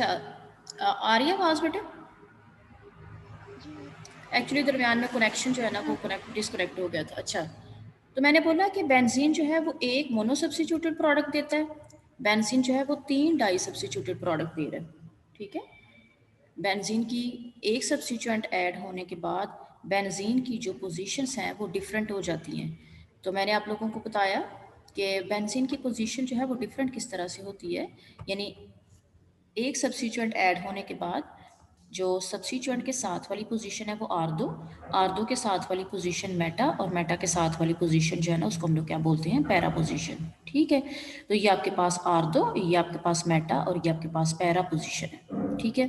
अच्छा आ रही है आवाज़ बेटे? जी मैम। एक्चुअली दरमियान में कनेक्शन जो है ना वो कनेक्ट डिसकनेक्ट हो गया था। अच्छा, तो मैंने बोला कि बेंजीन जो है वो एक मोनो सब्स्टिट्यूटेड प्रोडक्ट देता है, बेंजीन जो है वो 3 डाई सब्स्टिट्यूटेड प्रोडक्ट दे रहा है। ठीक है, बेंजीन की एक सब्स्टिट्यूएंट ऐड होने के बाद बेंजीन की जो पोजीशंस हैं वो डिफरेंट हो जाती हैं। तो मैंने आप लोगों को बताया कि बेंजीन की पोजीशन जो है वो डिफरेंट किस तरह से होती है, यानी एक सब्स्टिट्यूएंट ऐड होने के बाद जो सब्स्टिट्यूएंट के साथ वाली पोजीशन है वो आर दो के साथ वाली पोजीशन मेटा, और मेटा के साथ वाली पोजीशन जो है ना उसको हम लोग क्या बोलते हैं, पैरा पोजीशन। ठीक है, तो ये आपके पास आर दो, ये आपके पास मेटा, और ये आपके पास पैरा पोजीशन है। ठीक है,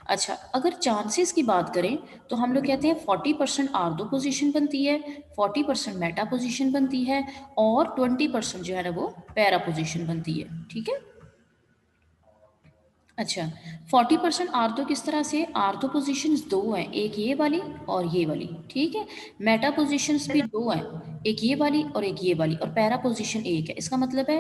अच्छा अगर चांसेस की बात करें तो हम लोग कहते हैं 40% आर दो पोजीशन बनती है, 40% मेटा पोजीशन बनती है, और 20% जो है ना वो पैरा पोजीशन बनती है। ठीक है, अच्छा 40% आर्थो किस तरह से, आर्थो पोजिशंस दो हैं, एक ये वाली और ये वाली। ठीक है, मेटा पोजिशंस भी दो हैं, एक ये वाली और एक ये वाली, और पैरा पोजिशन एक है। इसका मतलब है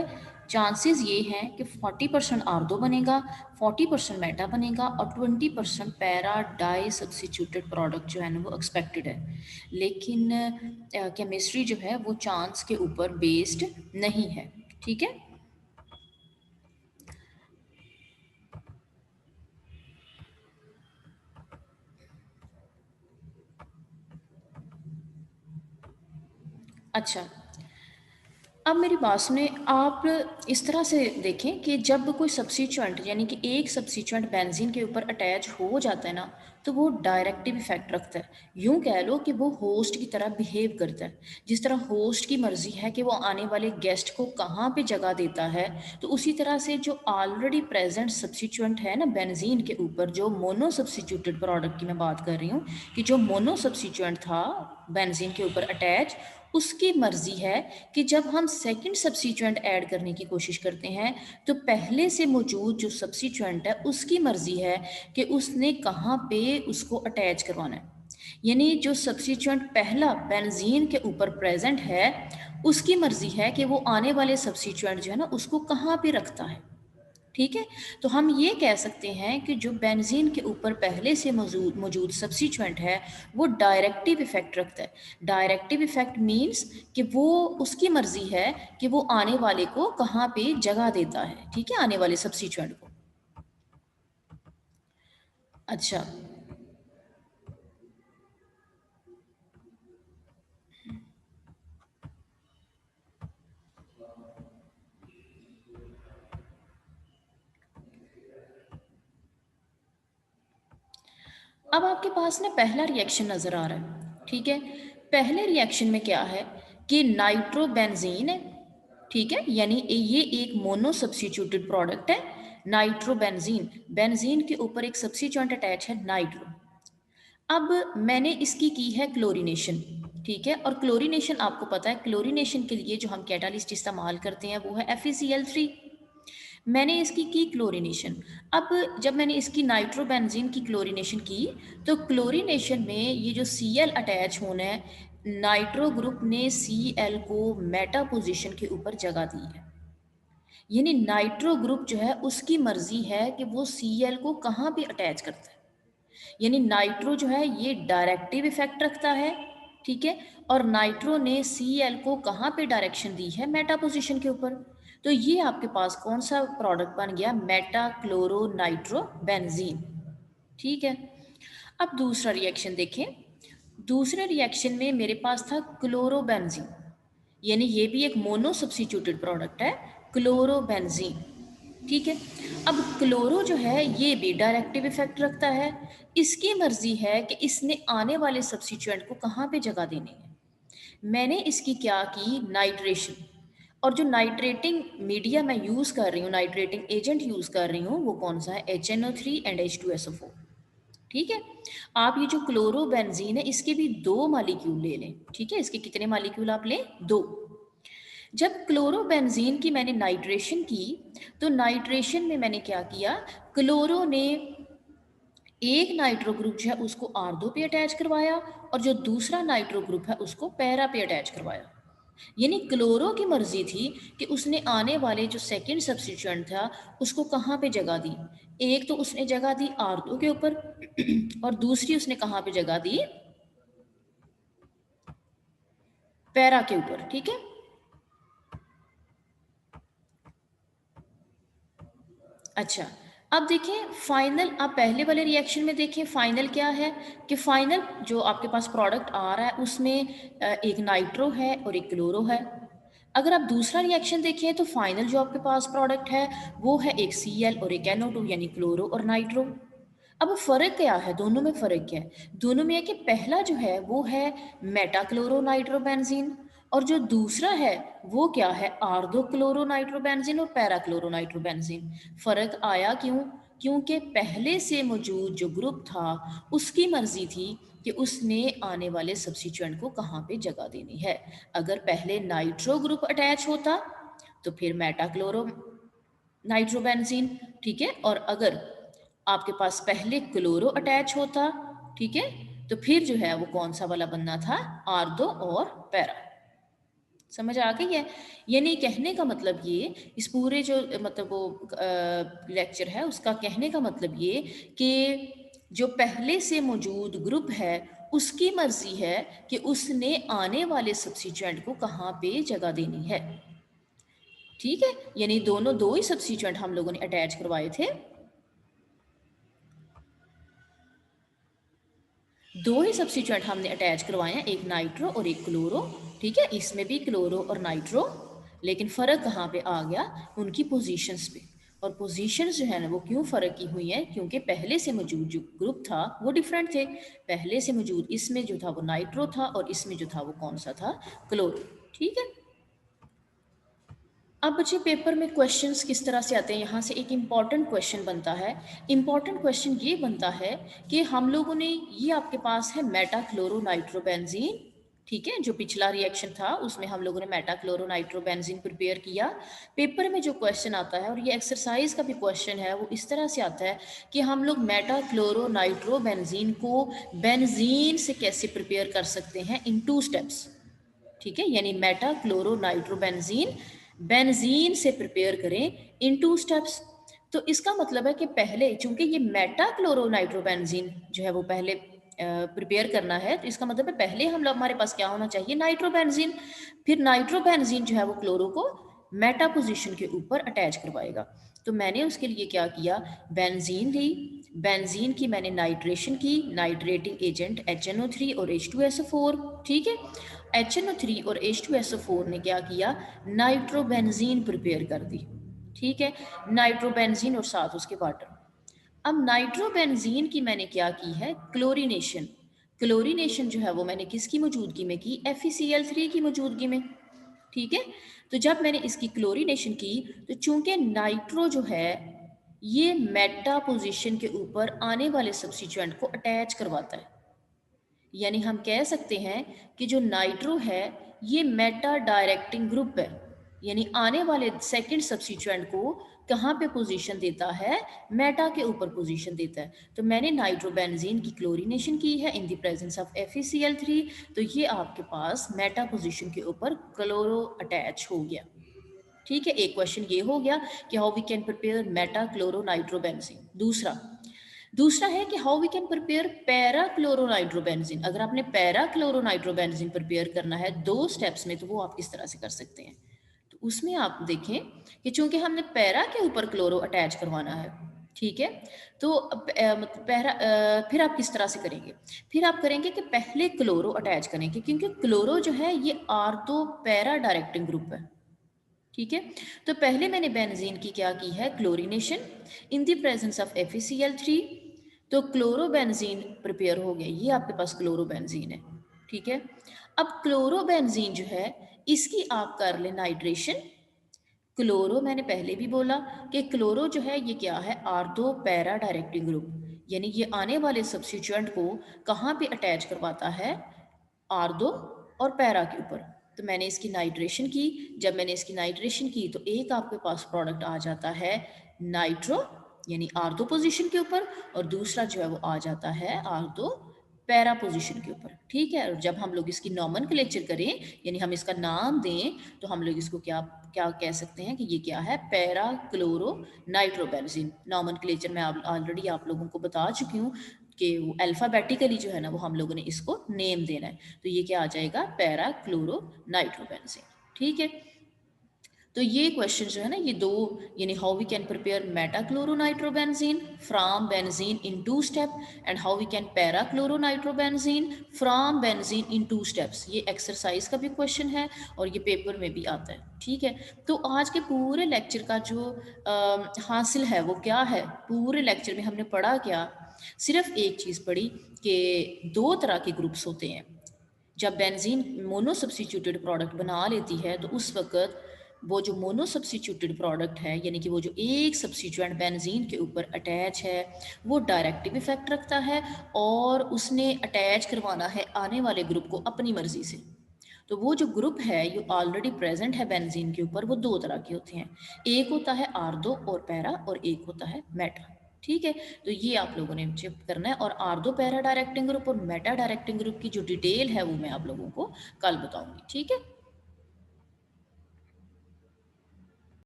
चांसेस ये हैं कि 40% आर्थो बनेगा, 40% मेटा बनेगा, और 20% पैरा डाई सब्स्टिट्यूटेड प्रोडक्ट जो है ना वो एक्सपेक्टेड है। लेकिन केमिस्ट्री जो है वो चांस के ऊपर बेस्ड नहीं है। ठीक है, अच्छा अब मेरी बात सुने आप, इस तरह से देखें कि जब कोई सब्स्टिट्यूएंट यानी कि एक सब्स्टिट्यूएंट बेंजीन के ऊपर अटैच हो जाता है ना, तो वो डायरेक्टिव इफेक्ट रखता है। यूं कह लो कि वो होस्ट की तरह बिहेव करता है। जिस तरह होस्ट की मर्जी है कि वो आने वाले गेस्ट को कहाँ पे जगह देता है, तो उसी तरह से जो ऑलरेडी प्रेजेंट सब्स्टिट्यूएंट है ना बेंजीन के ऊपर, जो मोनो सब्स्टिट्यूटेड प्रोडक्ट की मैं बात कर रही हूँ, कि जो मोनो सब्स्टिट्यूएंट था बेंजीन के ऊपर अटैच, उसकी मर्जी है कि जब हम सेकंड सब्स्टिट्यूएंट ऐड करने की कोशिश करते हैं तो पहले से मौजूद जो सब्स्टिट्यूएंट है उसकी मर्जी है कि उसने कहाँ पे उसको अटैच करवाना है। यानी जो सब्स्टिट्यूएंट पहला बेंजीन के ऊपर प्रेजेंट है उसकी मर्जी है कि वो आने वाले सब्स्टिट्यूएंट जो है ना उसको कहाँ पे रखता है। ठीक है, तो हम ये कह सकते हैं कि जो बेंजीन के ऊपर पहले से मौजूद मौजूद सब्स्टिट्यूएंट है वो डायरेक्टिव इफेक्ट रखता है। डायरेक्टिव इफेक्ट मींस कि वो उसकी मर्जी है कि वो आने वाले को कहाँ पे जगह देता है। ठीक है, आने वाले सब्स्टिट्यूएंट को। अच्छा, अब आपके पास ना पहला रिएक्शन नज़र आ रहा है। ठीक है, पहले रिएक्शन में क्या है कि नाइट्रोबेंजीन है। ठीक है, यानी ये एक मोनो सब्स्टिट्यूटेड प्रोडक्ट है, नाइट्रोबेंजीन। बेंजीन के ऊपर एक सब्स्टिट्यूएंट अटैच है नाइट्रो। अब मैंने इसकी की है क्लोरीनेशन। ठीक है, और क्लोरीनेशन आपको पता है, क्लोरीनेशन के लिए जो हम कैटालिस्ट इस्तेमाल करते हैं वो है FeCl3। मैंने इसकी की क्लोरीनेशन। अब जब मैंने इसकी नाइट्रोबेंजीन की क्लोरीनेशन की तो क्लोरीनेशन में ये जो Cl अटैच होना है, नाइट्रो ग्रुप ने Cl को मेटा पोजीशन के ऊपर जगह दी है। यानी नाइट्रो ग्रुप जो है उसकी मर्जी है कि वो Cl को कहाँ पे अटैच करता है। यानी नाइट्रो जो है ये डायरेक्टिव इफेक्ट रखता है। ठीक है, और नाइट्रो ने Cl को कहाँ पे डायरेक्शन दी है, मेटा पोजीशन के ऊपर। तो ये आपके पास कौन सा प्रोडक्ट बन गया, मेटा क्लोरो नाइट्रो बेंजीन। ठीक है, अब दूसरा रिएक्शन देखें। दूसरे रिएक्शन में मेरे पास था क्लोरोबेंजीन, यानी ये भी एक मोनो सब्स्टिट्यूटेड प्रोडक्ट है, क्लोरोबेंजीन। ठीक है, अब क्लोरो जो है ये भी डायरेक्टिव इफेक्ट रखता है। इसकी मर्जी है कि इसने आने वाले सब्स्टिट्यूएंट को कहाँ पे जगह देनी है। मैंने इसकी क्या की, नाइट्रेशन। और जो नाइट्रेटिंग मीडिया मैं यूज़ कर रही हूँ, नाइट्रेटिंग एजेंट यूज़ कर रही हूँ, वो कौन सा है, HNO3 एंड H2SO4। ठीक है, आप ये जो क्लोरोबेंजीन है इसके भी दो मालिक्यूल ले लें। ठीक है, इसके कितने मालिक्यूल आप लें, दो। जब क्लोरोबेंजीन की मैंने नाइट्रेशन की तो नाइट्रेशन में मैंने क्या किया, क्लोरो ने एक नाइट्रो ग्रुप जो है उसको आर दो पे अटैच करवाया, और जो दूसरा नाइट्रो ग्रुप है उसको पैरा पे अटैच करवाया। यानी क्लोरो की मर्जी थी कि उसने आने वाले जो सेकंड सब्स्टिट्यूएंट था उसको कहाँ पे जगह दी। एक तो उसने जगह दी R2 के ऊपर और दूसरी उसने कहाँ पे जगह दी, पैरा के ऊपर। ठीक है, अच्छा अब देखें फाइनल, आप पहले वाले रिएक्शन में देखें फाइनल क्या है कि फाइनल जो आपके पास प्रोडक्ट आ रहा है उसमें एक नाइट्रो है और एक क्लोरो है। अगर आप दूसरा रिएक्शन देखें तो फाइनल जो आपके पास प्रोडक्ट है वो है एक Cl और एक NO2 यानी क्लोरो और नाइट्रो। अब फ़र्क क्या है, दोनों में फ़र्क क्या है? दोनों में है कि पहला जो है वो है मेटाक्लोरोनाइट्रोबेंजीन और जो दूसरा है वो क्या है, आर्दोक्लोरोनाइट्रोबेंजीन और पैराक्लोरोनाइट्रोबेंजीन। फ़र्क आया क्यों? क्योंकि पहले से मौजूद जो ग्रुप था उसकी मर्ज़ी थी कि उसने आने वाले सब्स्टिट्यूएंट को कहाँ पे जगह देनी है। अगर पहले नाइट्रो ग्रुप अटैच होता तो फिर मेटाक्लोरो नाइट्रोबेंजीन, ठीक है, और अगर आपके पास पहले क्लोरो अटैच होता, ठीक है, तो फिर जो है वो कौन सा वाला बनना था, आर्दो और पैरा। समझ आ गई है? यानी कहने का मतलब ये, इस पूरे जो मतलब वो लेक्चर है उसका कहने का मतलब ये कि जो पहले से मौजूद ग्रुप है उसकी मर्जी है कि उसने आने वाले सब्स्टिट्यूएंट को कहाँ पे जगह देनी है। ठीक है, यानी दोनों दो ही सब्स्टिट्यूएंट हम लोगों ने अटैच करवाए थे, दो ही सब्स्टिट्यूएंट हमने अटैच करवाए हैं, एक नाइट्रो और एक क्लोरो। ठीक है, इसमें भी क्लोरो और नाइट्रो, लेकिन फ़र्क कहाँ पे आ गया, उनकी पोजीशंस पे। और पोजीशंस जो है ना वो क्यों फ़र्क की हुई हैं, क्योंकि पहले से मौजूद जो ग्रुप था वो डिफरेंट थे। पहले से मौजूद इसमें जो था वो नाइट्रो था और इसमें जो था वो कौन सा था, क्लोरो। ठीक है, अब बच्चे पेपर में क्वेश्चंस किस तरह से आते हैं, यहाँ से एक इम्पॉर्टेंट क्वेश्चन बनता है। इम्पॉर्टेंट क्वेश्चन ये बनता है कि हम लोगों ने, ये आपके पास है मेटाक्लोरोनाइट्रोबेंजीन, ठीक है, जो पिछला रिएक्शन था उसमें हम लोगों ने मेटाक्लोरोनाइट्रोबेंजीन प्रिपेयर किया। पेपर में जो क्वेश्चन आता है, और ये एक्सरसाइज का भी क्वेश्चन है, वो इस तरह से आता है कि हम लोग मेटाक्लोरोनाइट्रोबेंजीन को बेंजीन से कैसे प्रिपेयर कर सकते हैं इन 2 स्टेप्स। ठीक है, यानी मेटा क्लोरो नाइट्रोबेंजीन बेंजीन से प्रिपेयर करें इन 2 स्टेप्स। तो इसका मतलब है कि पहले, चूंकि ये मेटा क्लोरो नाइट्रोबेंजीन जो है वो पहले प्रिपेयर करना है, तो इसका मतलब है पहले हम लोग, हमारे पास क्या होना चाहिए, नाइट्रोबेंजीन। फिर नाइट्रोबेंजीन जो है वो क्लोरो को मेटा पोजीशन के ऊपर अटैच करवाएगा। तो मैंने उसके लिए क्या किया, बेंजीन ली, बेंजीन की मैंने नाइट्रेशन की, नाइट्रेटिंग एजेंट HNO3 और H2SO4। ठीक है, HNO3 और H2SO4 ने क्या किया, नाइट्रोबेंजीन प्रिपेयर कर दी। ठीक है, नाइट्रोबेंजीन और साथ उसके वाटर। अब नाइट्रोबेंजीन की मैंने क्या की है, क्लोरीनेशन। क्लोरीनेशन जो है वो मैंने किसकी मौजूदगी में की, FeCl3 की मौजूदगी में। ठीक है, तो जब मैंने इसकी क्लोरीनेशन की तो चूंकि नाइट्रो जो है ये मेटा पोजीशन के ऊपर आने वाले सब्स्टिट्यूएंट को अटैच करवाता है, यानी हम कह सकते हैं कि जो नाइट्रो है ये मेटा डायरेक्टिंग ग्रुप है, यानी आने वाले सेकंड सब्स्टिट्यूएंट को कहाँ पे पोजीशन देता है, मेटा के ऊपर पोजीशन देता है। तो मैंने नाइट्रोबेंजीन की क्लोरीनेशन की है in the presence of FeCl3, तो ये आपके पास मेटा पोजीशन के ऊपर क्लोरो अटैच हो गया। ठीक है, एक क्वेश्चन ये हो गया कि how we can prepare meta chloro nitrobenzene. दूसरा, दूसरा है कि how we can prepare para chloronitrobenzene. अगर आपने पैरा क्लोरोनाइट्रोबेंजीन प्रिपेयर करना है 2 स्टेप्स में, तो वो आप किस तरह से कर सकते हैं। तो उसमें आप देखें कि चूंकि हमने पैरा के ऊपर क्लोरो अटैच करवाना है, ठीक है, तो मतलब फिर आप किस तरह से करेंगे, फिर आप करेंगे कि पहले क्लोरो अटैच करेंगे, क्योंकि क्लोरो जो है ये आर्थो पैरा डायरेक्टिंग ग्रुप है। ठीक है, तो पहले मैंने बेंजीन की क्या की है, chlorination in the presence of FeCl3, तो क्लोरोबेंजीन प्रिपेयर हो गया, ये आपके पास क्लोरोबेंजीन है। ठीक है, अब क्लोरोबेंजीन जो है इसकी आप कर ले नाइट्रेशन। क्लोरो मैंने पहले भी बोला कि क्लोरो जो है ये क्या है, आर्थो पैरा डायरेक्टिंग ग्रुप, यानी ये आने वाले सब्स्टिट्यूएंट को कहाँ पे अटैच करवाता है, आर्दो और पैरा के ऊपर। तो मैंने इसकी नाइट्रेशन की, जब मैंने इसकी नाइट्रेशन की तो एक आपके पास प्रोडक्ट आ जाता है नाइट्रो, यानी आर्दो पोजीशन के ऊपर, और दूसरा जो है वो आ जाता है आर्दो पैरा पोजीशन के ऊपर, ठीक है। और जब हम लोग इसकी नॉमेनक्लेचर करें, यानी हम इसका नाम दें, तो हम लोग इसको क्या क्या कह सकते हैं कि ये क्या है, पैरा क्लोरो नाइट्रोबेंजीन। नॉमेनक्लेचर मैं ऑलरेडी आप लोगों को बता चुकी हूँ कि वो अल्फ़ाबेटिकली जो है ना, वो हम लोगों ने इसको नेम देना है। तो ये क्या आ जाएगा, पैरा क्लोरो नाइट्रोबेंजीन, ठीक है। तो ये क्वेश्चन जो है ना, ये दो, यानी how we can prepare metachloronitrobenzene from benzene in two step, and how we can parachloronitrobenzene from benzene in two steps. ये एक्सरसाइज का भी क्वेश्चन है और ये पेपर में भी आता है, ठीक है। तो आज के पूरे लेक्चर का जो हासिल है वो क्या है, पूरे लेक्चर में हमने पढ़ा क्या, सिर्फ एक चीज़ पढ़ी कि दो तरह के ग्रुप्स होते हैं। जब बेंजीन मोनो सब्सिट्यूटेड प्रोडक्ट बना लेती है, तो उस वक्त वो जो मोनो सब्सिट्यूटेड प्रोडक्ट है, यानी कि वो जो एक सब्सिट्यूएंट बेंजीन के ऊपर अटैच है, वो डायरेक्टिव इफेक्ट रखता है और उसने अटैच करवाना है आने वाले ग्रुप को अपनी मर्जी से। तो वो जो ग्रुप है ये ऑलरेडी प्रेजेंट है बेंजीन के ऊपर, वो दो तरह के होते हैं। एक होता है आर्दो और पैरा, और एक होता है मेटा, ठीक है। तो ये आप लोगों ने चेक करना है, और आर्दो पैरा डायरेक्टिंग ग्रुप और मेटा डायरेक्टिंग ग्रुप की जो डिटेल है वो मैं आप लोगों को कल बताऊंगी, ठीक है।